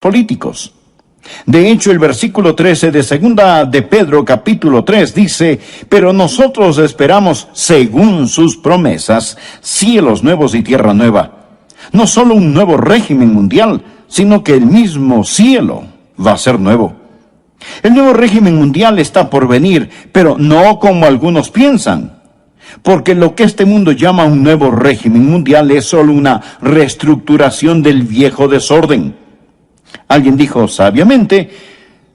políticos. De hecho, el versículo 13 de segunda de Pedro capítulo 3 dice: pero nosotros esperamos, según sus promesas, cielos nuevos y tierra nueva. No solo un nuevo régimen mundial, sino que el mismo cielo va a ser nuevo. El nuevo régimen mundial está por venir, pero no como algunos piensan. Porque lo que este mundo llama un nuevo régimen mundial es solo una reestructuración del viejo desorden. Alguien dijo sabiamente: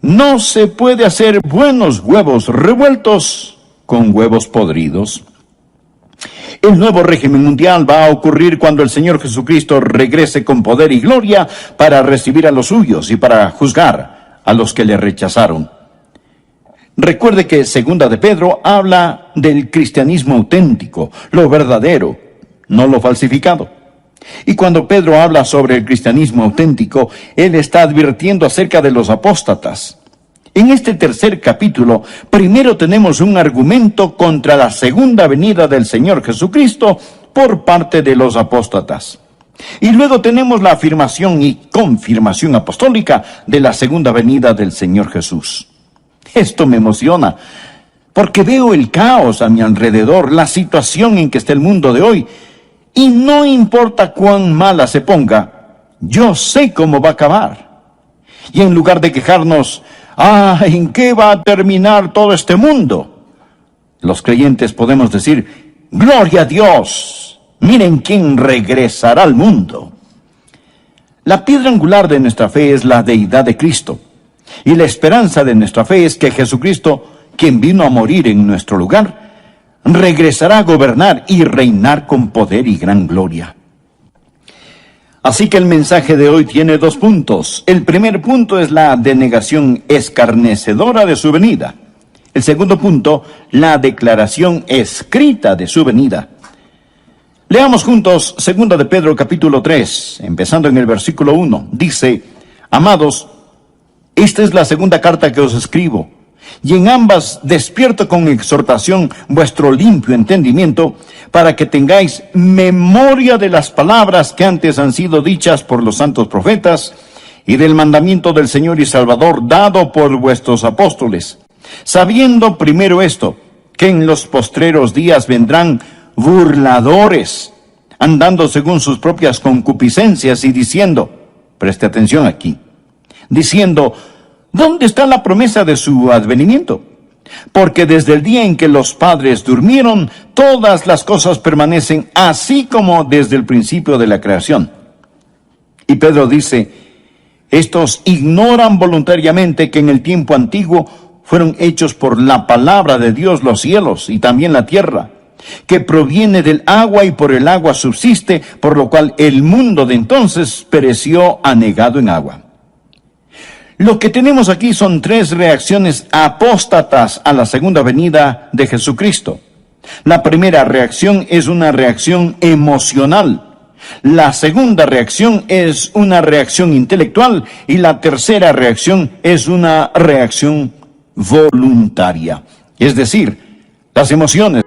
no se puede hacer buenos huevos revueltos con huevos podridos. El nuevo régimen mundial va a ocurrir cuando el Señor Jesucristo regrese con poder y gloria para recibir a los suyos y para juzgar a los que le rechazaron. Recuerde que segunda de Pedro habla del cristianismo auténtico, lo verdadero, no lo falsificado. Y cuando Pedro habla sobre el cristianismo auténtico, él está advirtiendo acerca de los apóstatas. En este tercer capítulo, primero tenemos un argumento contra la segunda venida del Señor Jesucristo por parte de los apóstatas. Y luego tenemos la afirmación y confirmación apostólica de la segunda venida del Señor Jesús. Esto me emociona, porque veo el caos a mi alrededor, la situación en que está el mundo de hoy, y no importa cuán mala se ponga, yo sé cómo va a acabar. Y en lugar de quejarnos, ¿en qué va a terminar todo este mundo?, los creyentes podemos decir: ¡gloria a Dios! Miren quién regresará al mundo. La piedra angular de nuestra fe es la deidad de Cristo. Y la esperanza de nuestra fe es que Jesucristo, quien vino a morir en nuestro lugar, regresará a gobernar y reinar con poder y gran gloria. Así que el mensaje de hoy tiene 2 puntos. El primer punto es la denegación escarnecedora de su venida. El segundo punto, la declaración escrita de su venida. Leamos juntos segunda de Pedro capítulo 3, empezando en el versículo 1. Dice: amados, esta es la segunda carta que os escribo, y en ambas despierto con exhortación vuestro limpio entendimiento, para que tengáis memoria de las palabras que antes han sido dichas por los santos profetas, y del mandamiento del Señor y Salvador dado por vuestros apóstoles, sabiendo primero esto, que en los postreros días vendrán burladores, andando según sus propias concupiscencias y diciendo, preste atención aquí, diciendo: ¿dónde está la promesa de su advenimiento? Porque desde el día en que los padres durmieron, todas las cosas permanecen así como desde el principio de la creación. Y Pedro dice: estos ignoran voluntariamente que en el tiempo antiguo fueron hechos por la palabra de Dios los cielos y también la tierra, que proviene del agua y por el agua subsiste, por lo cual el mundo de entonces pereció anegado en agua. Lo que tenemos aquí son 3 reacciones apóstatas a la segunda venida de Jesucristo. La primera reacción es una reacción emocional. La segunda reacción es una reacción intelectual. Y la tercera reacción es una reacción voluntaria. Es decir, las emociones.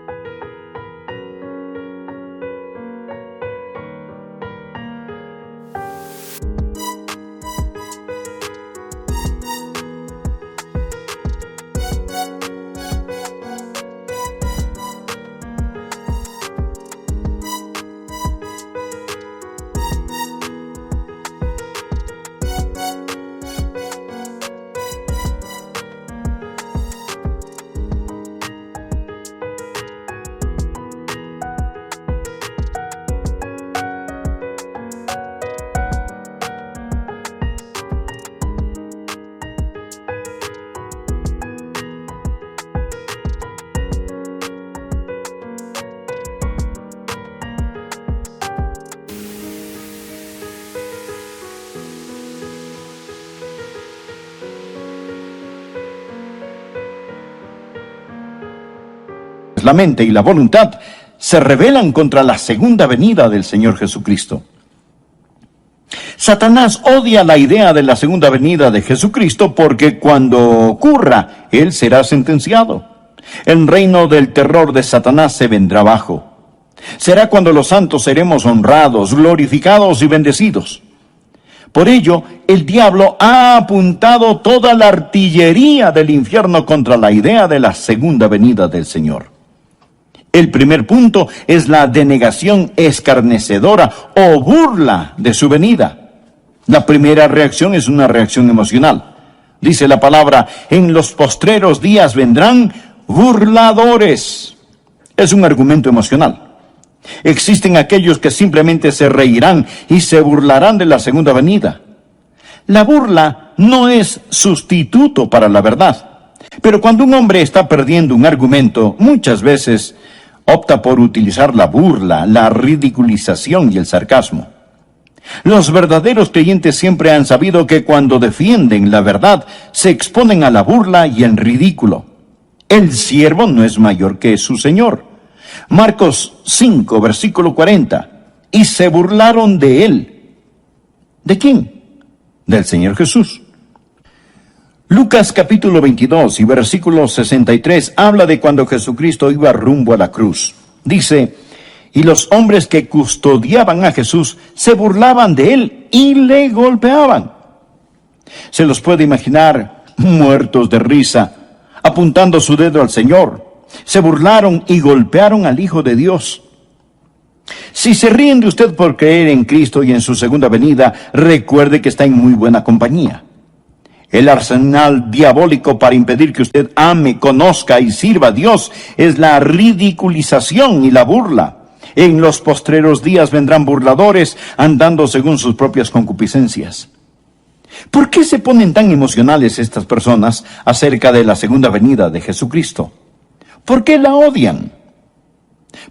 La mente y la voluntad se rebelan contra la segunda venida del Señor Jesucristo. Satanás odia la idea de la segunda venida de Jesucristo porque cuando ocurra, él será sentenciado. El reino del terror de Satanás se vendrá abajo. Será cuando los santos seremos honrados, glorificados y bendecidos. Por ello, el diablo ha apuntado toda la artillería del infierno contra la idea de la segunda venida del Señor. El primer punto es la denegación escarnecedora o burla de su venida. La primera reacción es una reacción emocional. Dice la palabra, en los postreros días vendrán burladores. Es un argumento emocional. Existen aquellos que simplemente se reirán y se burlarán de la segunda venida. La burla no es sustituto para la verdad. Pero cuando un hombre está perdiendo un argumento, muchas veces opta por utilizar la burla, la ridiculización y el sarcasmo. Los verdaderos creyentes siempre han sabido que cuando defienden la verdad, se exponen a la burla y el ridículo. El siervo no es mayor que su señor. Marcos 5, versículo 40. Y se burlaron de él. ¿De quién? Del Señor Jesús. Lucas capítulo 22 y versículo 63 habla de cuando Jesucristo iba rumbo a la cruz. Dice, y los hombres que custodiaban a Jesús se burlaban de él y le golpeaban. Se los puede imaginar muertos de risa, apuntando su dedo al Señor. Se burlaron y golpearon al Hijo de Dios. Si se ríen de usted por creer en Cristo y en su segunda venida, recuerde que está en muy buena compañía. El arsenal diabólico para impedir que usted ame, conozca y sirva a Dios es la ridiculización y la burla. En los postreros días vendrán burladores andando según sus propias concupiscencias. ¿Por qué se ponen tan emocionales estas personas acerca de la segunda venida de Jesucristo? ¿Por qué la odian?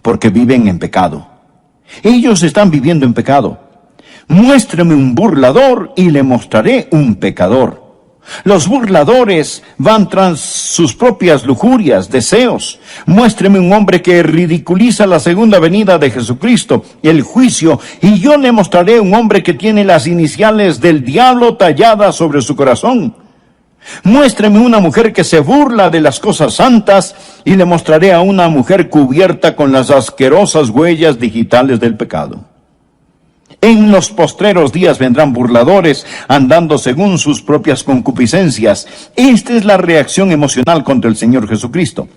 Porque viven en pecado. Ellos están viviendo en pecado. Muéstreme un burlador y le mostraré un pecador. Los burladores van tras sus propias lujurias, deseos. Muéstreme un hombre que ridiculiza la segunda venida de Jesucristo, el juicio, y yo le mostraré un hombre que tiene las iniciales del diablo talladas sobre su corazón. Muéstreme una mujer que se burla de las cosas santas, y le mostraré a una mujer cubierta con las asquerosas huellas digitales del pecado. En los postreros días vendrán burladores, andando según sus propias concupiscencias. Esta es la reacción emocional contra el Señor Jesucristo.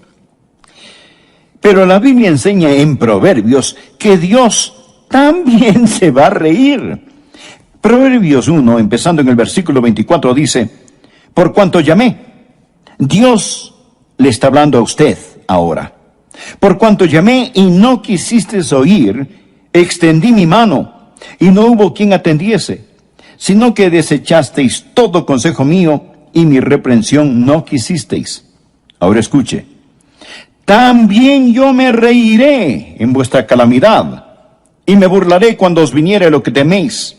Pero la Biblia enseña en Proverbios que Dios también se va a reír. Proverbios 1, empezando en el versículo 24, dice, por cuanto llamé, Dios le está hablando a usted ahora. Por cuanto llamé y no quisisteis oír, extendí mi mano, y no hubo quien atendiese, sino que desechasteis todo consejo mío, y mi reprensión no quisisteis. Ahora escuche. También yo me reiré en vuestra calamidad, y me burlaré cuando os viniere lo que teméis.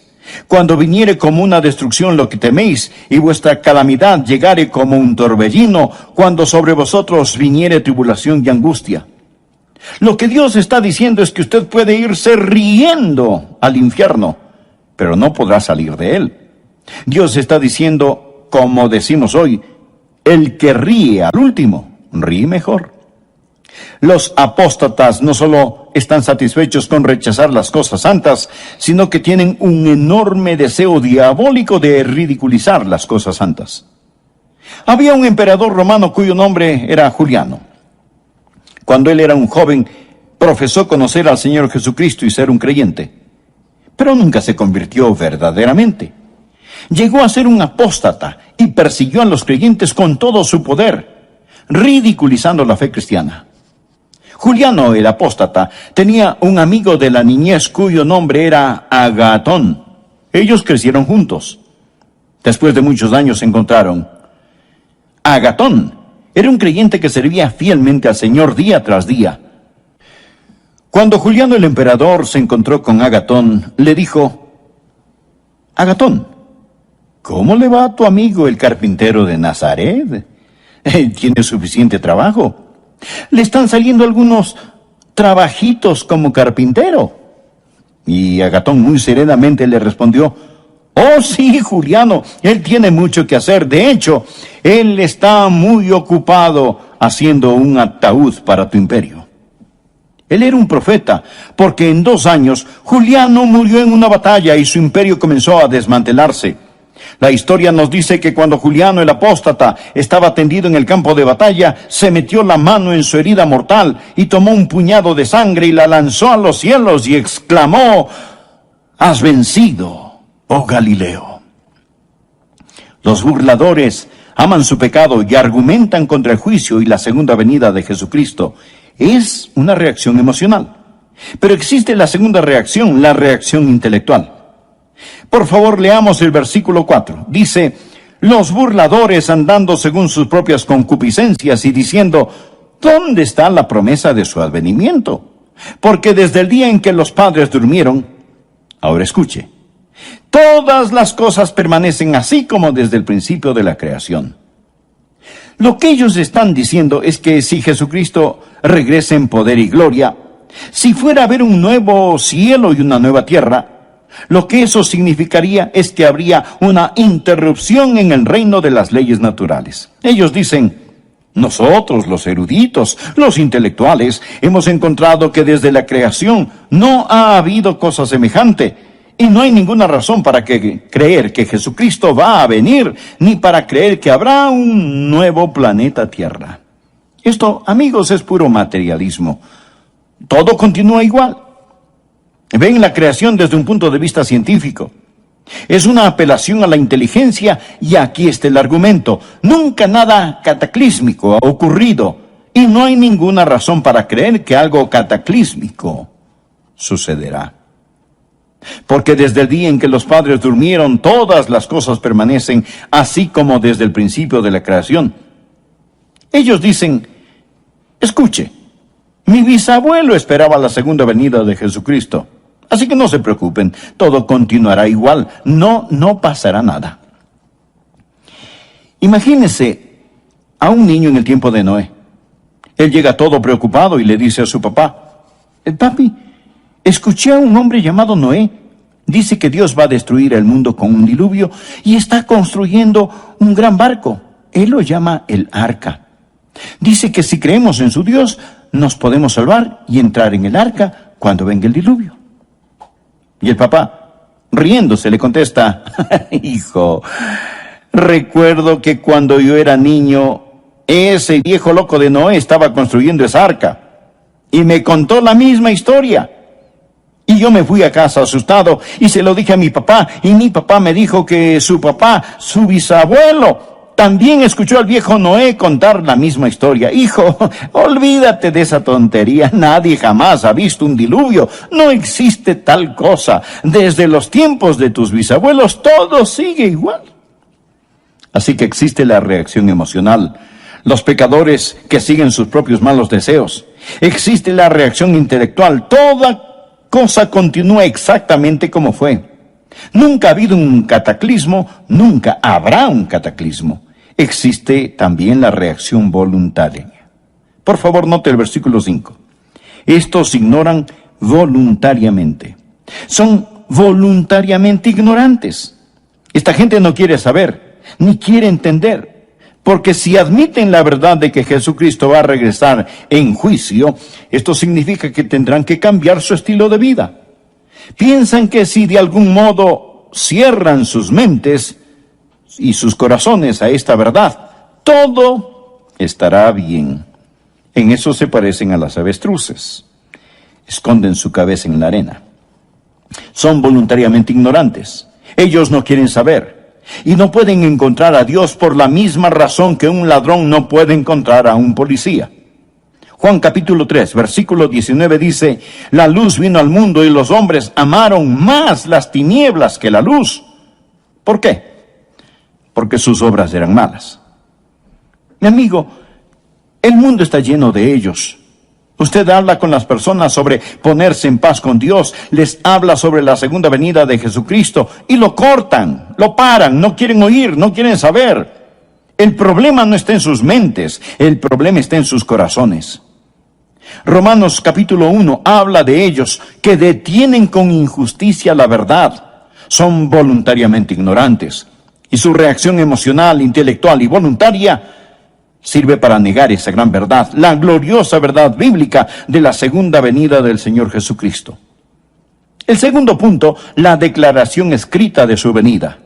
Cuando viniere como una destrucción lo que teméis, y vuestra calamidad llegare como un torbellino, cuando sobre vosotros viniere tribulación y angustia. Lo que Dios está diciendo es que usted puede irse riendo al infierno, pero no podrá salir de él. Dios está diciendo, como decimos hoy, el que ríe al último, ríe mejor. Los apóstatas no solo están satisfechos con rechazar las cosas santas, sino que tienen un enorme deseo diabólico de ridiculizar las cosas santas. Había un emperador romano cuyo nombre era Juliano. Cuando él era un joven, profesó conocer al Señor Jesucristo y ser un creyente, pero nunca se convirtió verdaderamente. Llegó a ser un apóstata y persiguió a los creyentes con todo su poder, ridiculizando la fe cristiana. Juliano, el apóstata, tenía un amigo de la niñez cuyo nombre era Agatón. Ellos crecieron juntos. Después de muchos años se encontraron. Agatón era un creyente que servía fielmente al Señor día tras día. Cuando Juliano el emperador se encontró con Agatón, le dijo, Agatón, ¿cómo le va a tu amigo el carpintero de Nazaret? Tiene suficiente trabajo. Le están saliendo algunos trabajitos como carpintero. Y Agatón muy serenamente le respondió, oh sí, Juliano, él tiene mucho que hacer. De hecho, él está muy ocupado haciendo un ataúd para tu imperio. Él era un profeta, porque en 2 años Juliano murió en una batalla y su imperio comenzó a desmantelarse. La historia nos dice que cuando Juliano el apóstata estaba tendido en el campo de batalla, se metió la mano en su herida mortal y tomó un puñado de sangre y la lanzó a los cielos y exclamó: «Has vencido, oh Galileo». Los burladores aman su pecado y argumentan contra el juicio y la segunda venida de Jesucristo. Es una reacción emocional. Pero existe la segunda reacción, la reacción intelectual. Por favor, leamos el versículo 4. Dice: «Los burladores andando según sus propias concupiscencias y diciendo: ¿dónde está la promesa de su advenimiento? Porque desde el día en que los padres durmieron», ahora escuche, «todas las cosas permanecen así como desde el principio de la creación». Lo que ellos están diciendo es que si Jesucristo regresa en poder y gloria, si fuera a haber un nuevo cielo y una nueva tierra, lo que eso significaría es que habría una interrupción en el reino de las leyes naturales. Ellos dicen: nosotros, los eruditos, los intelectuales, hemos encontrado que desde la creación no ha habido cosa semejante, y no hay ninguna razón para creer que Jesucristo va a venir, ni para creer que habrá un nuevo planeta Tierra. Esto, amigos, es puro materialismo. Todo continúa igual. Ven la creación desde un punto de vista científico. Es una apelación a la inteligencia, y aquí está el argumento: nunca nada cataclísmico ha ocurrido, y no hay ninguna razón para creer que algo cataclísmico sucederá. Porque desde el día en que los padres durmieron, todas las cosas permanecen así como desde el principio de la creación. Ellos dicen: escuche, mi bisabuelo esperaba la segunda venida de Jesucristo, así que no se preocupen, todo continuará igual, no pasará nada. Imagínese a un niño en el tiempo de Noé. Él llega todo preocupado y le dice a su papá: papi, escuché a un hombre llamado Noé. Dice que Dios va a destruir el mundo con un diluvio y está construyendo un gran barco. Él lo llama el arca. Dice que si creemos en su Dios, nos podemos salvar y entrar en el arca cuando venga el diluvio. Y el papá, riéndose, le contesta: hijo, recuerdo que cuando yo era niño, ese viejo loco de Noé estaba construyendo esa arca y me contó la misma historia. Y yo me fui a casa asustado y se lo dije a mi papá, y mi papá me dijo que su papá, su bisabuelo, también escuchó al viejo Noé contar la misma historia. Hijo, olvídate de esa tontería. Nadie jamás ha visto un diluvio. No existe tal cosa. Desde los tiempos de tus bisabuelos todo sigue igual. Así que existe la reacción emocional, los pecadores que siguen sus propios malos deseos. Existe la reacción intelectual. Toda cosa continúa exactamente como fue. Nunca ha habido un cataclismo, nunca habrá un cataclismo. Existe también la reacción voluntaria. Por favor, note el versículo 5. Estos ignoran voluntariamente. Son voluntariamente ignorantes. Esta gente no quiere saber, ni quiere entender. Porque si admiten la verdad de que Jesucristo va a regresar en juicio, esto significa que tendrán que cambiar su estilo de vida. Piensan que si de algún modo cierran sus mentes y sus corazones a esta verdad, todo estará bien. En eso se parecen a las avestruces. Esconden su cabeza en la arena. Son voluntariamente ignorantes. Ellos no quieren saber. Y no pueden encontrar a Dios por la misma razón que un ladrón no puede encontrar a un policía. Juan capítulo 3, versículo 19 dice: la luz vino al mundo y los hombres amaron más las tinieblas que la luz. ¿Por qué? Porque sus obras eran malas. Mi amigo, el mundo está lleno de ellos. Usted habla con las personas sobre ponerse en paz con Dios, les habla sobre la segunda venida de Jesucristo y lo cortan, lo paran, no quieren oír, no quieren saber. El problema no está en sus mentes, el problema está en sus corazones. Romanos capítulo 1 habla de ellos que detienen con injusticia la verdad. Son voluntariamente ignorantes y su reacción emocional, intelectual y voluntaria Sirve para negar esa gran verdad, la gloriosa verdad bíblica de la segunda venida del Señor Jesucristo. El segundo punto, la declaración escrita de su venida.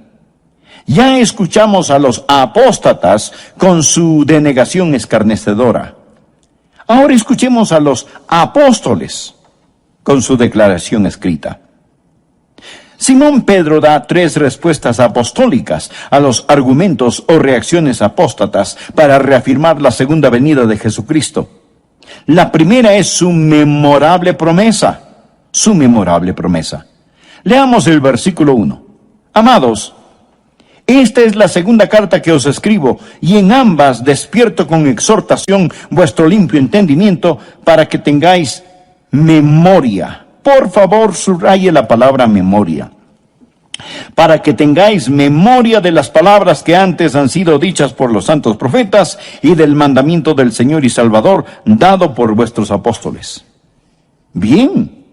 Ya escuchamos a los apóstatas con su denegación escarnecedora. Ahora escuchemos a los apóstoles con su declaración escrita. Simón Pedro da 3 respuestas apostólicas a los argumentos o reacciones apóstatas para reafirmar la segunda venida de Jesucristo. La primera es su memorable promesa. Leamos el versículo 1. Amados, esta es la segunda carta que os escribo, y en ambas despierto con exhortación vuestro limpio entendimiento para que tengáis memoria. Por favor, subraye la palabra memoria. Para que tengáis memoria de las palabras que antes han sido dichas por los santos profetas y del mandamiento del Señor y Salvador dado por vuestros apóstoles. Bien.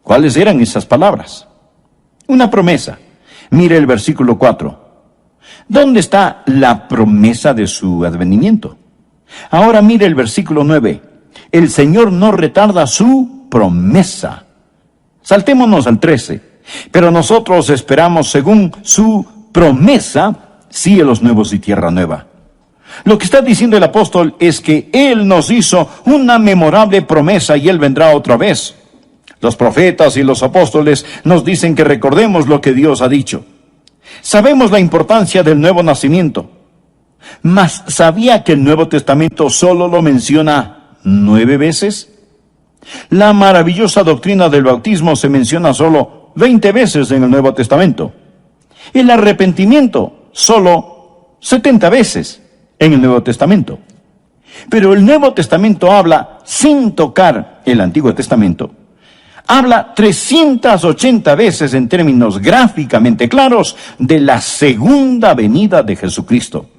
¿Cuáles eran esas palabras? Una promesa. Mire el versículo 4. ¿Dónde está la promesa de su advenimiento? Ahora mire el versículo 9. El Señor no retarda su promesa. Saltémonos al 13. Pero nosotros esperamos según su promesa cielos nuevos y tierra nueva. Lo que está diciendo el apóstol es que Él nos hizo una memorable promesa y Él vendrá otra vez. Los profetas y los apóstoles nos dicen que recordemos lo que Dios ha dicho. Sabemos la importancia del nuevo nacimiento. Mas, ¿sabía que el Nuevo Testamento solo lo menciona 9 veces? La maravillosa doctrina del bautismo se menciona solo 20 veces en el Nuevo Testamento. El arrepentimiento solo 70 veces en el Nuevo Testamento. Pero el Nuevo Testamento habla, sin tocar el Antiguo Testamento, habla 380 veces en términos gráficamente claros de la segunda venida de Jesucristo.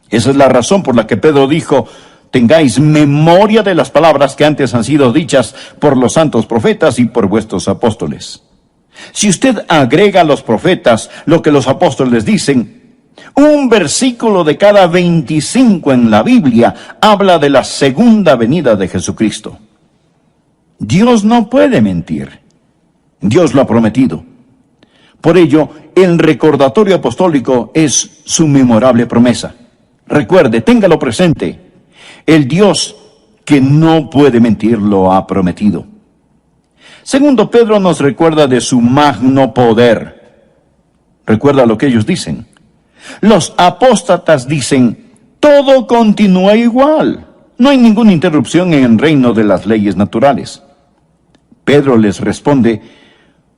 Esa es la razón por la que Pedro dijo, tengáis memoria de las palabras que antes han sido dichas por los santos profetas y por vuestros apóstoles. Si usted agrega a los profetas lo que los apóstoles dicen, un versículo de cada 25 en la Biblia habla de la segunda venida de Jesucristo. Dios no puede mentir. Dios lo ha prometido. Por ello, el recordatorio apostólico es su memorable promesa. Recuerde, téngalo presente. El Dios que no puede mentir lo ha prometido. Segundo, Pedro nos recuerda de su magno poder. Recuerda lo que ellos dicen. Los apóstatas dicen, todo continúa igual. No hay ninguna interrupción en el reino de las leyes naturales. Pedro les responde,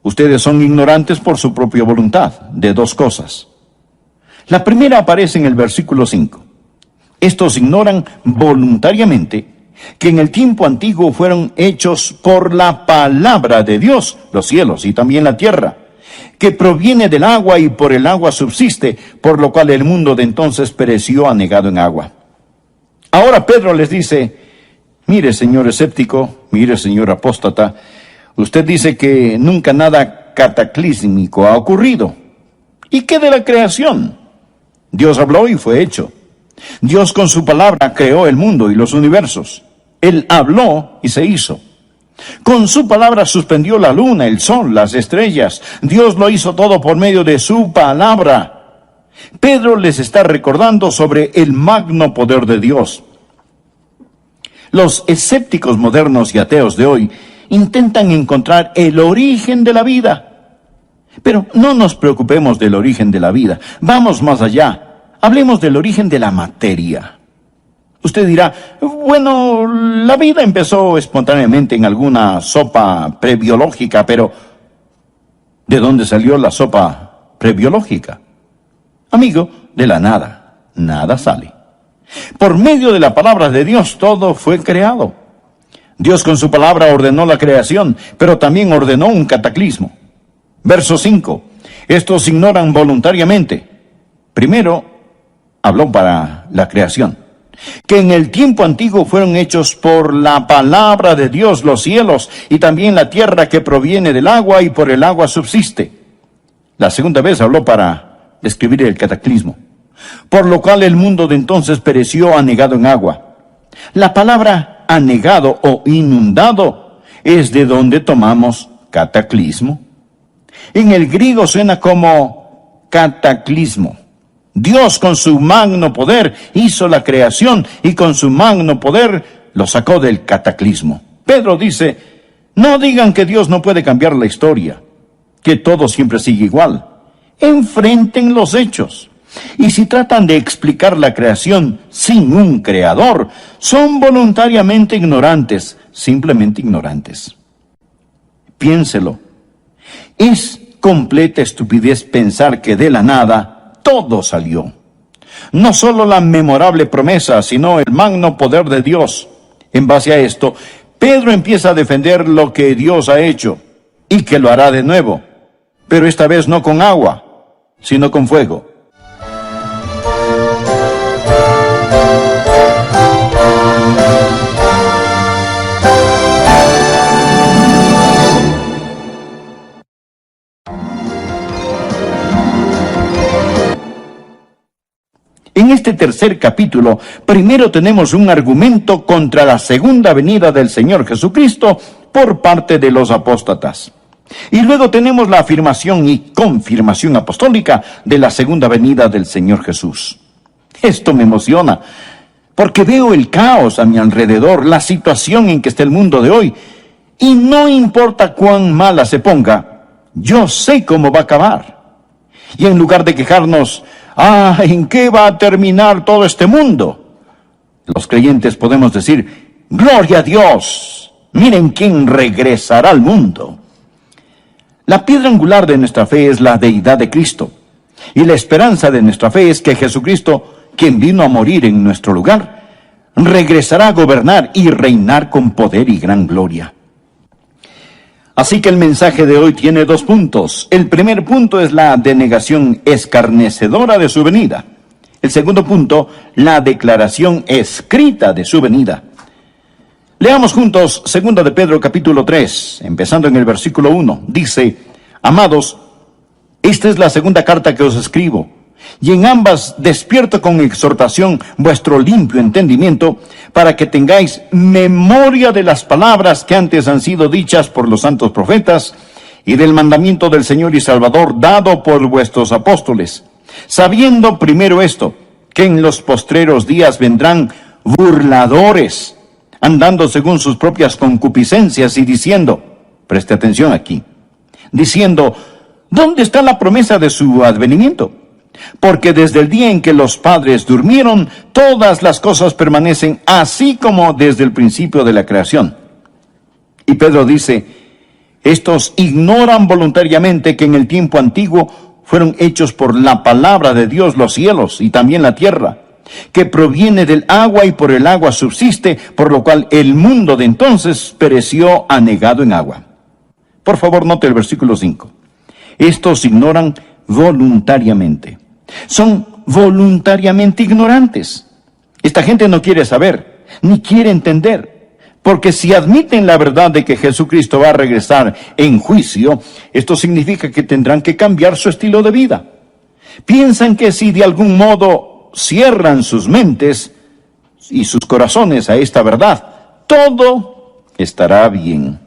ustedes son ignorantes por su propia voluntad, de 2 cosas. La primera aparece en el versículo 5. Estos ignoran voluntariamente que en el tiempo antiguo fueron hechos por la palabra de Dios, los cielos y también la tierra, que proviene del agua y por el agua subsiste, por lo cual el mundo de entonces pereció anegado en agua. Ahora Pedro les dice, mire señor escéptico, mire señor apóstata, usted dice que nunca nada cataclísmico ha ocurrido. ¿Y qué de la creación? Dios habló y fue hecho. Dios con su palabra creó el mundo y los universos. Él habló y se hizo. Con su palabra suspendió la luna, el sol, las estrellas. Dios lo hizo todo por medio de su palabra. Pedro les está recordando sobre el magno poder de Dios. Los escépticos modernos y ateos de hoy intentan encontrar el origen de la vida. Pero no nos preocupemos del origen de la vida. Vamos más allá. Hablemos del origen de la materia. Usted dirá, bueno, la vida empezó espontáneamente en alguna sopa prebiológica, pero ¿de dónde salió la sopa prebiológica? Amigo, de la nada. Nada sale. Por medio de la palabra de Dios todo fue creado. Dios con su palabra ordenó la creación, pero también ordenó un cataclismo. Verso 5. Estos ignoran voluntariamente. Primero, habló para la creación. Que en el tiempo antiguo fueron hechos por la palabra de Dios los cielos y también la tierra que proviene del agua y por el agua subsiste. La segunda vez habló para describir el cataclismo. por lo cual el mundo de entonces pereció anegado en agua. La palabra anegado o inundado es de donde tomamos cataclismo. En el griego suena como cataclismo. Dios con su magno poder hizo la creación y con su magno poder lo sacó del cataclismo. Pedro dice, no digan que Dios no puede cambiar la historia, que todo siempre sigue igual. Enfrenten los hechos. Y si tratan de explicar la creación sin un creador, son voluntariamente ignorantes, simplemente ignorantes. Piénselo. Es completa estupidez pensar que de la nada todo salió. No solo la memorable promesa, sino el magno poder de Dios. En base a esto, Pedro empieza a defender lo que Dios ha hecho y que lo hará de nuevo, pero esta vez no con agua, sino con fuego. En este tercer capítulo, primero tenemos un argumento contra la segunda venida del Señor Jesucristo por parte de los apóstatas. Y luego tenemos la afirmación y confirmación apostólica de la segunda venida del Señor Jesús. Esto me emociona, porque veo el caos a mi alrededor, la situación en que está el mundo de hoy, y no importa cuán mala se ponga, yo sé cómo va a acabar. Y en lugar de quejarnos, ¿en qué va a terminar todo este mundo?, los creyentes podemos decir, ¡gloria a Dios! Miren quién regresará al mundo. La piedra angular de nuestra fe es la deidad de Cristo. Y la esperanza de nuestra fe es que Jesucristo, quien vino a morir en nuestro lugar, regresará a gobernar y reinar con poder y gran gloria. Así que el mensaje de hoy tiene 2 puntos. El primer punto es la denegación escarnecedora de su venida. El segundo punto, la declaración escrita de su venida. Leamos juntos 2 de Pedro capítulo 3, empezando en el versículo 1. Dice, amados, esta es la segunda carta que os escribo, y en ambas despierto con exhortación vuestro limpio entendimiento, para que tengáis memoria de las palabras que antes han sido dichas por los santos profetas, y del mandamiento del Señor y Salvador dado por vuestros apóstoles, sabiendo primero esto, que en los postreros días vendrán burladores, andando según sus propias concupiscencias y diciendo, preste atención aquí, diciendo, ¿dónde está la promesa de su advenimiento? Porque desde el día en que los padres durmieron, todas las cosas permanecen así como desde el principio de la creación. Y Pedro dice, estos ignoran voluntariamente que en el tiempo antiguo fueron hechos por la palabra de Dios los cielos y también la tierra, que proviene del agua y por el agua subsiste, por lo cual el mundo de entonces pereció anegado en agua. Por favor, note el versículo 5. Estos ignoran voluntariamente. Son voluntariamente ignorantes. Esta gente no quiere saber, ni quiere entender, porque si admiten la verdad de que Jesucristo va a regresar en juicio, esto significa que tendrán que cambiar su estilo de vida. Piensan que si de algún modo cierran sus mentes y sus corazones a esta verdad, todo estará bien.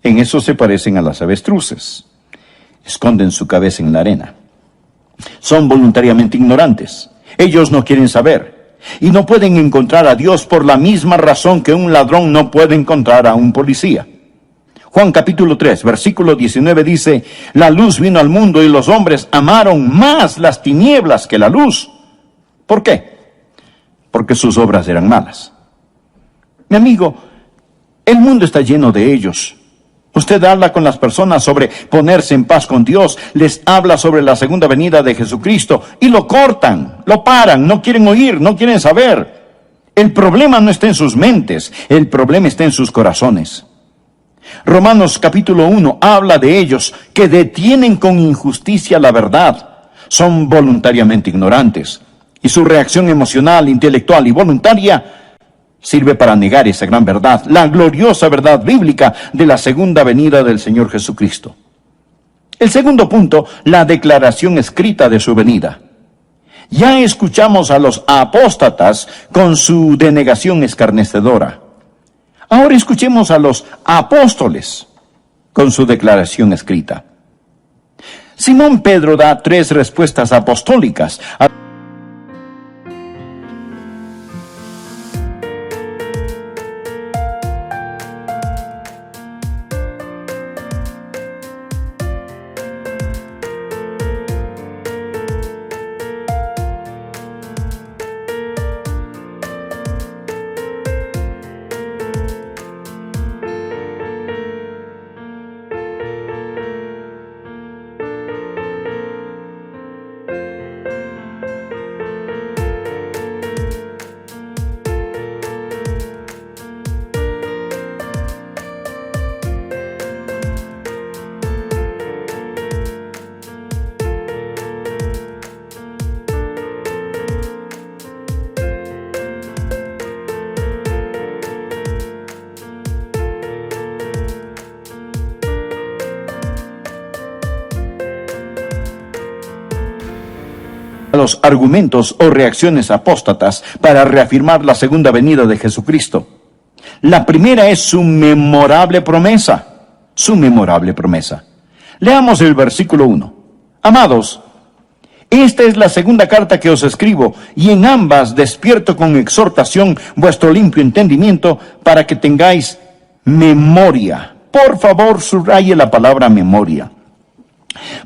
En eso se parecen a las avestruces. Esconden su cabeza en la arena. Son voluntariamente ignorantes. Ellos no quieren saber. Y no pueden encontrar a Dios por la misma razón que un ladrón no puede encontrar a un policía. Juan capítulo 3, versículo 19 dice, la luz vino al mundo y los hombres amaron más las tinieblas que la luz. ¿Por qué? Porque sus obras eran malas. Mi amigo, el mundo está lleno de ellos. Usted habla con las personas sobre ponerse en paz con Dios, les habla sobre la segunda venida de Jesucristo y lo cortan, lo paran, no quieren oír, no quieren saber. El problema no está en sus mentes, el problema está en sus corazones. Romanos capítulo 1 habla de ellos que detienen con injusticia la verdad, son voluntariamente ignorantes y su reacción emocional, intelectual y voluntaria sirve para negar esa gran verdad, la gloriosa verdad bíblica de la segunda venida del Señor Jesucristo. El segundo punto, la declaración escrita de su venida. Ya escuchamos a los apóstatas con su denegación escarnecedora. Ahora escuchemos a los apóstoles con su declaración escrita. Simón Pedro da 3 respuestas apostólicas los argumentos o reacciones apóstatas para reafirmar la segunda venida de Jesucristo. La primera es su memorable promesa. Su memorable promesa. Leamos el versículo 1. Amados, esta es la segunda carta que os escribo, y en ambas despierto con exhortación vuestro limpio entendimiento para que tengáis memoria. Por favor, subraye la palabra memoria.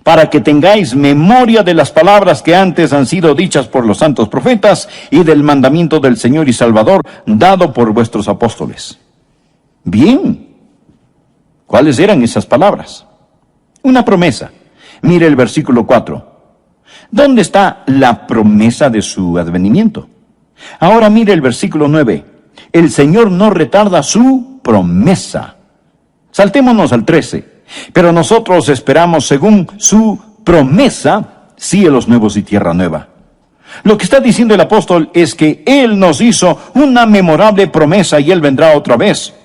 Para que tengáis memoria de las palabras que antes han sido dichas por los santos profetas y del mandamiento del Señor y Salvador dado por vuestros apóstoles. Bien, ¿cuáles eran esas palabras? Una promesa. Mire el versículo 4. ¿Dónde está la promesa de su advenimiento? Ahora mire el versículo 9. El Señor no retarda su promesa. Saltémonos al 13. Pero nosotros esperamos, según su promesa, cielos nuevos y tierra nueva. Lo que está diciendo el apóstol es que Él nos hizo una memorable promesa y Él vendrá otra vez.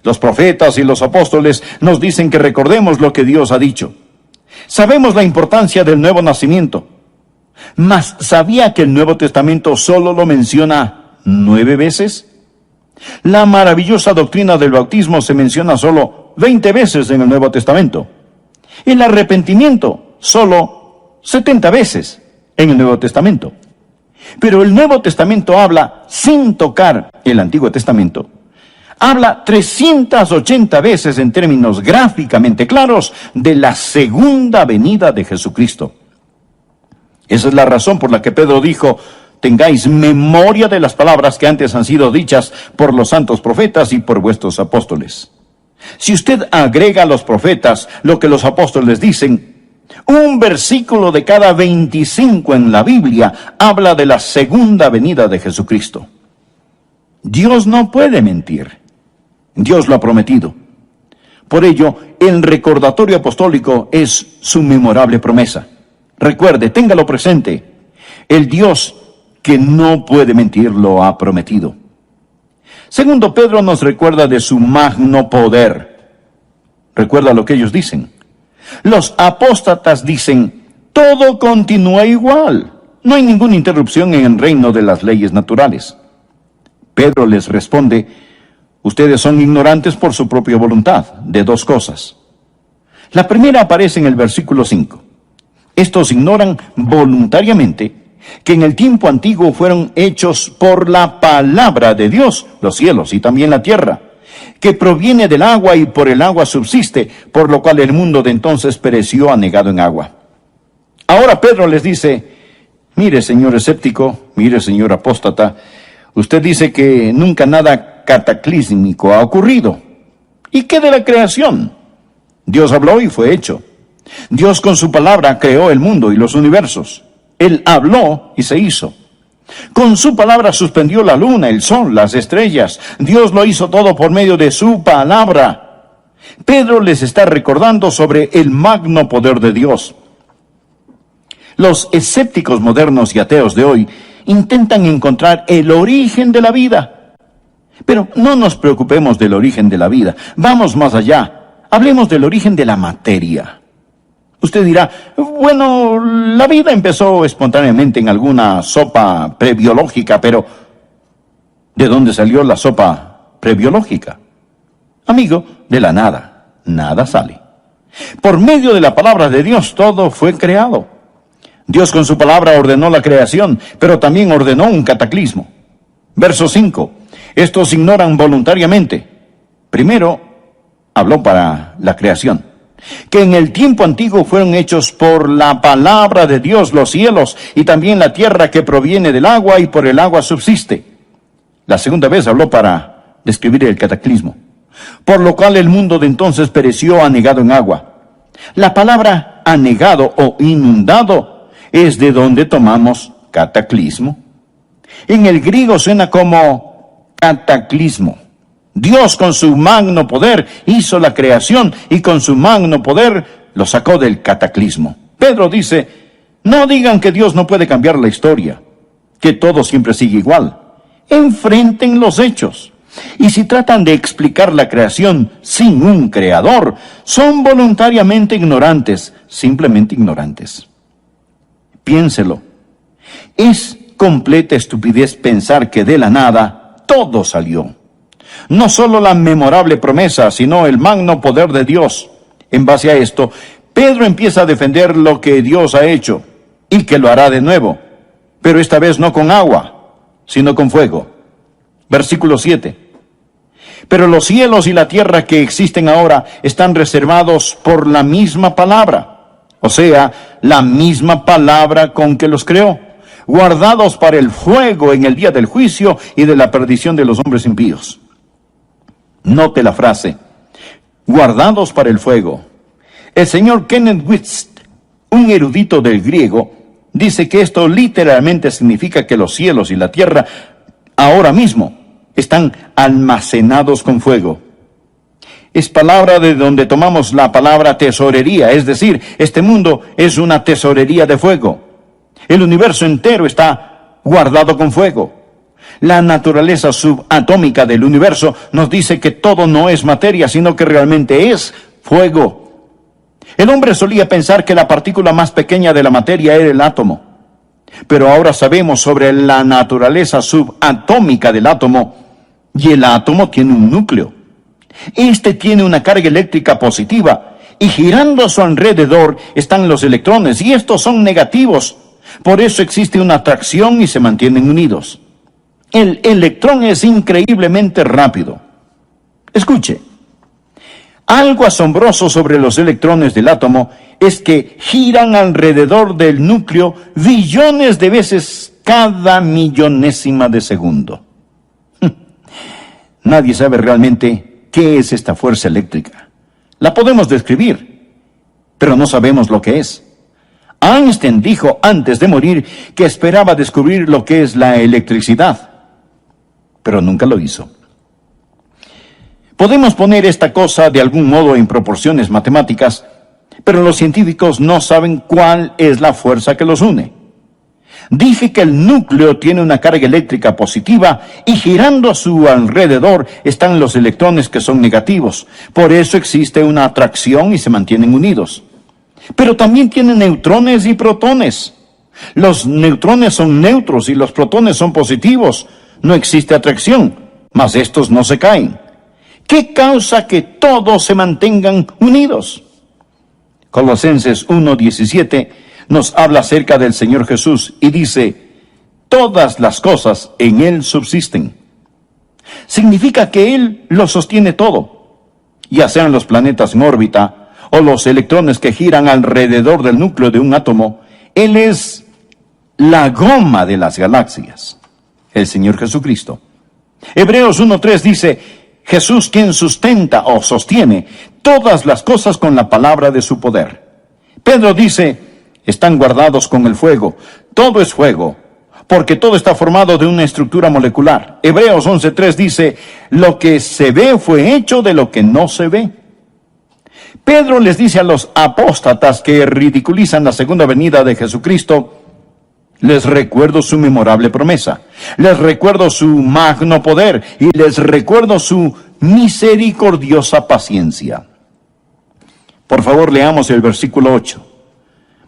Los profetas y los apóstoles nos dicen que recordemos lo que Dios ha dicho. Sabemos la importancia del nuevo nacimiento. Mas, ¿sabía que el Nuevo Testamento solo lo menciona 9 veces? La maravillosa doctrina del bautismo se menciona solo 20 veces en el Nuevo Testamento. El arrepentimiento, solo 70 veces en el Nuevo Testamento. Pero el Nuevo Testamento habla, sin tocar el Antiguo Testamento, habla 380 veces en términos gráficamente claros de la segunda venida de Jesucristo. Esa es la razón por la que Pedro dijo: tengáis memoria de las palabras que antes han sido dichas por los santos profetas y por vuestros apóstoles. Si usted agrega a los profetas lo que los apóstoles dicen, un versículo de cada 25 en la Biblia habla de la segunda venida de Jesucristo. Dios no puede mentir. Dios lo ha prometido. Por ello, el recordatorio apostólico es su memorable promesa. Recuerde, téngalo presente. El Dios que no puede mentir lo ha prometido. Segundo, Pedro nos recuerda de su magno poder. Recuerda lo que ellos dicen. Los apóstatas dicen: todo continúa igual. No hay ninguna interrupción en el reino de las leyes naturales. Pedro les responde: ustedes son ignorantes por su propia voluntad de 2 cosas. La primera aparece en el versículo 5. Estos ignoran voluntariamente que en el tiempo antiguo fueron hechos por la palabra de Dios, los cielos y también la tierra, que proviene del agua y por el agua subsiste, por lo cual el mundo de entonces pereció anegado en agua. Ahora Pedro les dice: mire, señor escéptico, mire, señor apóstata, usted dice que nunca nada cataclísmico ha ocurrido. ¿Y qué de la creación? Dios habló y fue hecho. Dios con su palabra creó el mundo y los universos. Él habló y se hizo. Con su palabra suspendió la luna, el sol, las estrellas. Dios lo hizo todo por medio de su palabra. Pedro les está recordando sobre el magno poder de Dios. Los escépticos modernos y ateos de hoy intentan encontrar el origen de la vida. Pero no nos preocupemos del origen de la vida. Vamos más allá. Hablemos del origen de la materia. Usted dirá, bueno, la vida empezó espontáneamente en alguna sopa prebiológica, pero ¿de dónde salió la sopa prebiológica? Amigo, de la nada, nada sale. Por medio de la palabra de Dios todo fue creado. Dios con su palabra ordenó la creación, pero también ordenó un cataclismo. Verso 5. Estos ignoran voluntariamente. Primero, habló para la creación, que en el tiempo antiguo fueron hechos por la palabra de Dios los cielos y también la tierra que proviene del agua y por el agua subsiste. La segunda vez habló para describir el cataclismo, por lo cual el mundo de entonces pereció anegado en agua. La palabra anegado o inundado es de donde tomamos cataclismo. En el griego suena como cataclismo. Dios con su magno poder hizo la creación y con su magno poder lo sacó del cataclismo. Pedro dice, no digan que Dios no puede cambiar la historia, que todo siempre sigue igual. Enfrenten los hechos. Y si tratan de explicar la creación sin un creador, son voluntariamente ignorantes, simplemente ignorantes. Piénselo. Es completa estupidez pensar que de la nada todo salió. No solo la memorable promesa, sino el magno poder de Dios. En base a esto, Pedro empieza a defender lo que Dios ha hecho y que lo hará de nuevo, pero esta vez no con agua, sino con fuego. Versículo 7. Pero los cielos y la tierra que existen ahora están reservados por la misma palabra, o sea, la misma palabra con que los creó, guardados para el fuego en el día del juicio y de la perdición de los hombres impíos. Note la frase, guardados para el fuego. El señor Kenneth Whist, un erudito del griego, dice que esto literalmente significa que los cielos y la tierra ahora mismo están almacenados con fuego. Es palabra de donde tomamos la palabra tesorería, es decir, este mundo es una tesorería de fuego. El universo entero está guardado con fuego. La naturaleza subatómica del universo nos dice que todo no es materia, sino que realmente es fuego. El hombre solía pensar que la partícula más pequeña de la materia era el átomo. Pero ahora sabemos sobre la naturaleza subatómica del átomo, y el átomo tiene un núcleo. Este tiene una carga eléctrica positiva, y girando a su alrededor están los electrones, y estos son negativos. Por eso existe una atracción y se mantienen unidos. El electrón es increíblemente rápido. Escuche, algo asombroso sobre los electrones del átomo es que giran alrededor del núcleo billones de veces cada millonésima de segundo. Nadie sabe realmente qué es esta fuerza eléctrica. La podemos describir, pero no sabemos lo que es. Einstein dijo antes de morir que esperaba descubrir lo que es la electricidad, pero nunca lo hizo. Podemos poner esta cosa de algún modo en proporciones matemáticas, pero los científicos no saben cuál es la fuerza que los une. Dije que el núcleo tiene una carga eléctrica positiva y girando a su alrededor están los electrones que son negativos. Por eso existe una atracción y se mantienen unidos. Pero también tiene neutrones y protones. Los neutrones son neutros y los protones son positivos. No existe atracción, mas estos no se caen. ¿Qué causa que todos se mantengan unidos? Colosenses 1:17 nos habla acerca del Señor Jesús y dice, todas las cosas en Él subsisten. Significa que Él lo sostiene todo, ya sean los planetas en órbita o los electrones que giran alrededor del núcleo de un átomo. Él es la goma de las galaxias, el Señor Jesucristo. Hebreos 1:3 dice, Jesús quien sustenta o sostiene todas las cosas con la palabra de su poder. Pedro dice, están guardados con el fuego. Todo es fuego, porque todo está formado de una estructura molecular. Hebreos 11:3 dice, lo que se ve fue hecho de lo que no se ve. Pedro les dice a los apóstatas que ridiculizan la segunda venida de Jesucristo, les recuerdo su memorable promesa, les recuerdo su magno poder y les recuerdo su misericordiosa paciencia. Por favor, leamos el versículo 8.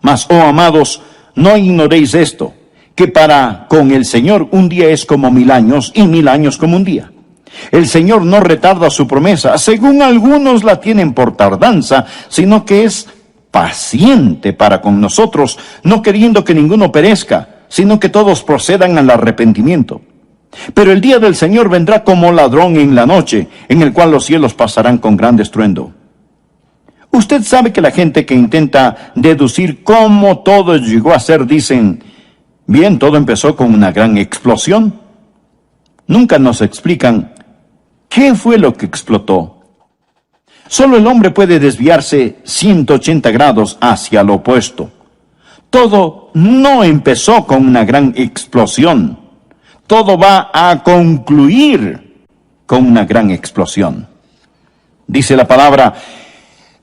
Mas, oh amados, no ignoréis esto, que para con el Señor un día es como 1000 años, y 1000 años como un día. El Señor no retarda su promesa, según algunos la tienen por tardanza, sino que es paciente para con nosotros, no queriendo que ninguno perezca, sino que todos procedan al arrepentimiento. Pero el día del Señor vendrá como ladrón en la noche, en el cual los cielos pasarán con gran estruendo. Usted sabe que la gente que intenta deducir cómo todo llegó a ser, dicen, bien, todo empezó con una gran explosión. Nunca nos explican qué fue lo que explotó. Solo el hombre puede desviarse 180 grados hacia lo opuesto. Todo no empezó con una gran explosión. Todo va a concluir con una gran explosión. Dice la palabra,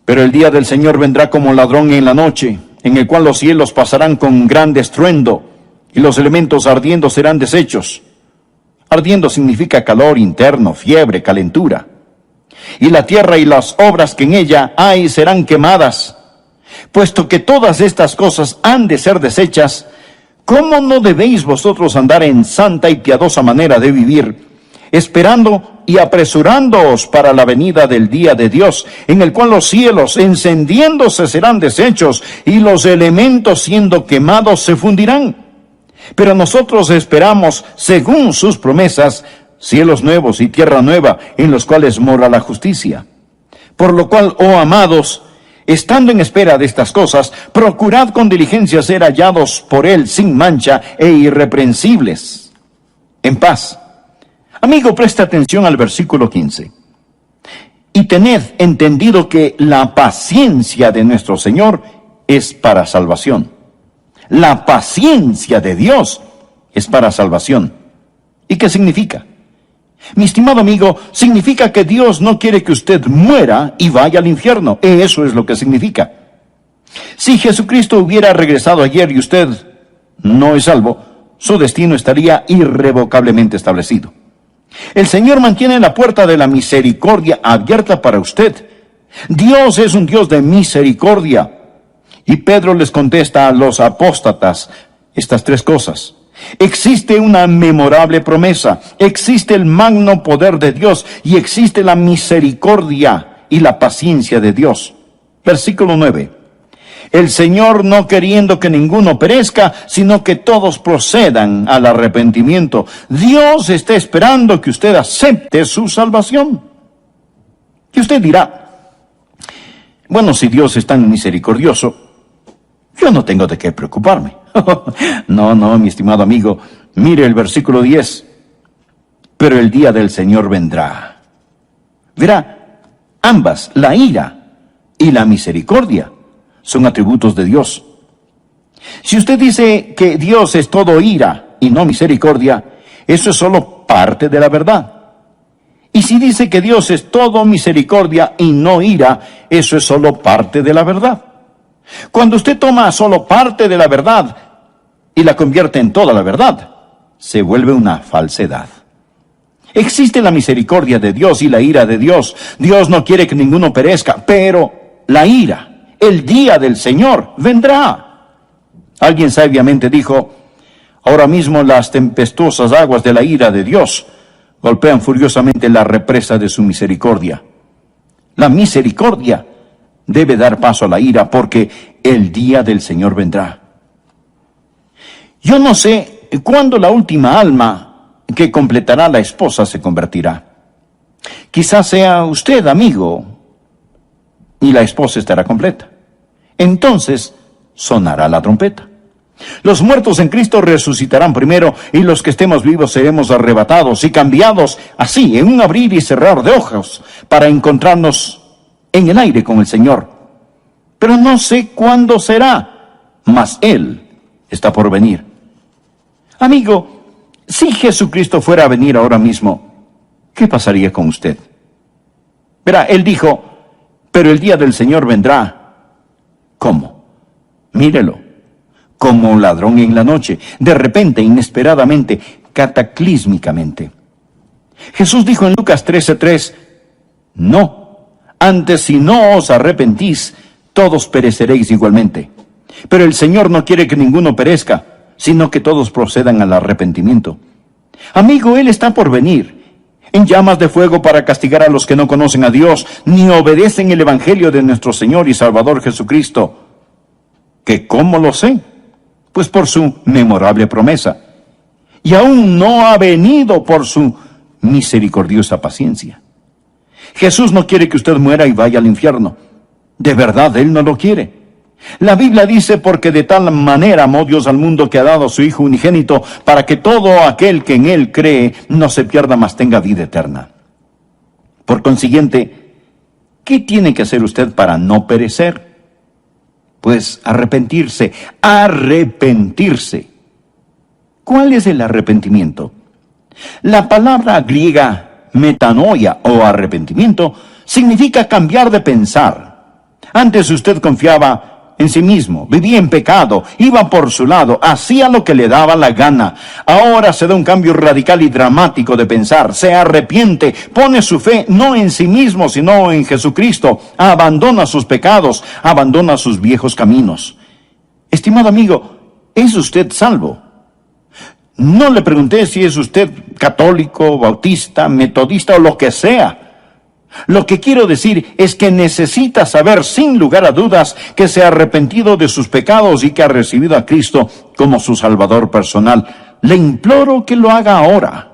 pero el día del Señor vendrá como ladrón en la noche, en el cual los cielos pasarán con gran estruendo, y los elementos ardiendo serán deshechos. Ardiendo significa calor interno, fiebre, calentura. Y la tierra y las obras que en ella hay serán quemadas. Puesto que todas estas cosas han de ser deshechas, ¿cómo no debéis vosotros andar en santa y piadosa manera de vivir, esperando y apresurándoos para la venida del día de Dios, en el cual los cielos encendiéndose serán deshechos, y los elementos siendo quemados se fundirán? Pero nosotros esperamos, según sus promesas, cielos nuevos y tierra nueva, en los cuales mora la justicia. Por lo cual, oh amados, estando en espera de estas cosas, procurad con diligencia ser hallados por Él sin mancha e irreprensibles, en paz. Amigo, presta atención al versículo 15. Y tened entendido que la paciencia de nuestro Señor es para salvación. La paciencia de Dios es para salvación. ¿Y qué significa? Mi estimado amigo, significa que Dios no quiere que usted muera y vaya al infierno. Eso es lo que significa. Si Jesucristo hubiera regresado ayer y usted no es salvo, su destino estaría irrevocablemente establecido. El Señor mantiene la puerta de la misericordia abierta para usted. Dios es un Dios de misericordia. Y Pedro les contesta a los apóstatas estas 3 cosas. Existe una memorable promesa, existe el magno poder de Dios y existe la misericordia y la paciencia de Dios. Versículo 9. El Señor no queriendo que ninguno perezca, sino que todos procedan al arrepentimiento. Dios está esperando que usted acepte su salvación. Y usted dirá, bueno, si Dios es tan misericordioso, yo no tengo de qué preocuparme. No, mi estimado amigo, mire el versículo 10. Pero el día del Señor vendrá. Verá, ambas, la ira y la misericordia, son atributos de Dios. Si usted dice que Dios es todo ira y no misericordia, eso es solo parte de la verdad. Y si dice que Dios es todo misericordia y no ira, eso es solo parte de la verdad. Cuando usted toma solo parte de la verdad y la convierte en toda la verdad, se vuelve una falsedad. Existe la misericordia de Dios y la ira de Dios. Dios no quiere que ninguno perezca, pero la ira, el día del Señor, vendrá. Alguien sabiamente dijo, ahora mismo las tempestuosas aguas de la ira de Dios golpean furiosamente la represa de su misericordia. La misericordia debe dar paso a la ira, porque el día del Señor vendrá. Yo no sé cuándo la última alma que completará la esposa se convertirá. Quizás sea usted, amigo, y la esposa estará completa. Entonces sonará la trompeta. Los muertos en Cristo resucitarán primero, y los que estemos vivos seremos arrebatados y cambiados así, en un abrir y cerrar de ojos, para encontrarnos en el aire con el Señor. Pero no sé cuándo será, mas Él está por venir. Amigo, si Jesucristo fuera a venir ahora mismo, ¿qué pasaría con usted? Verá, Él dijo, pero el día del Señor vendrá. ¿Cómo? Mírelo, como un ladrón en la noche, de repente, inesperadamente, cataclísmicamente. Jesús dijo en Lucas 13:3, no, antes si no os arrepentís, todos pereceréis igualmente. Pero el Señor no quiere que ninguno perezca, sino que todos procedan al arrepentimiento. Amigo, Él está por venir, en llamas de fuego para castigar a los que no conocen a Dios, ni obedecen el Evangelio de nuestro Señor y Salvador Jesucristo. ¿Que cómo lo sé? Pues por su memorable promesa. Y aún no ha venido por su misericordiosa paciencia. Jesús no quiere que usted muera y vaya al infierno. De verdad, Él no lo quiere. La Biblia dice, porque de tal manera amó Dios al mundo que ha dado a su Hijo unigénito, para que todo aquel que en Él cree no se pierda, mas tenga vida eterna. Por consiguiente, ¿qué tiene que hacer usted para no perecer? Pues arrepentirse, arrepentirse. ¿Cuál es el arrepentimiento? La palabra griega metanoia o arrepentimiento significa cambiar de pensar. Antes usted confiaba en sí mismo, vivía en pecado, iba por su lado, hacía lo que le daba la gana. Ahora se da un cambio radical y dramático de pensar, se arrepiente, pone su fe no en sí mismo, sino en Jesucristo, abandona sus pecados, abandona sus viejos caminos. Estimado amigo, ¿es usted salvo? No le pregunté si es usted católico, bautista, metodista o lo que sea. Lo que quiero decir es que necesita saber sin lugar a dudas que se ha arrepentido de sus pecados y que ha recibido a Cristo como su Salvador personal. Le imploro que lo haga ahora.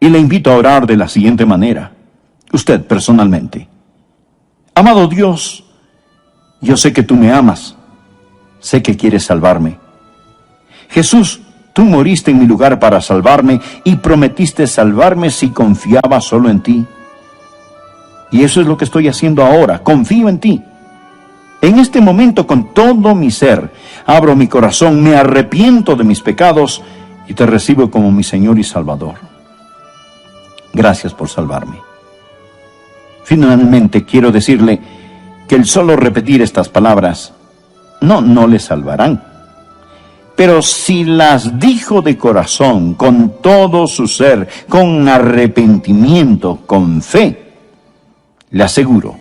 Y le invito a orar de la siguiente manera. Usted personalmente. Amado Dios, yo sé que tú me amas. Sé que quieres salvarme. Jesús, tú moriste en mi lugar para salvarme y prometiste salvarme si confiaba solo en ti. Y eso es lo que estoy haciendo ahora. Confío en ti. En este momento, con todo mi ser, abro mi corazón, me arrepiento de mis pecados y te recibo como mi Señor y Salvador. Gracias por salvarme. Finalmente, quiero decirle que el solo repetir estas palabras no le salvarán. Pero si las dijo de corazón, con todo su ser, con arrepentimiento, con fe, le aseguro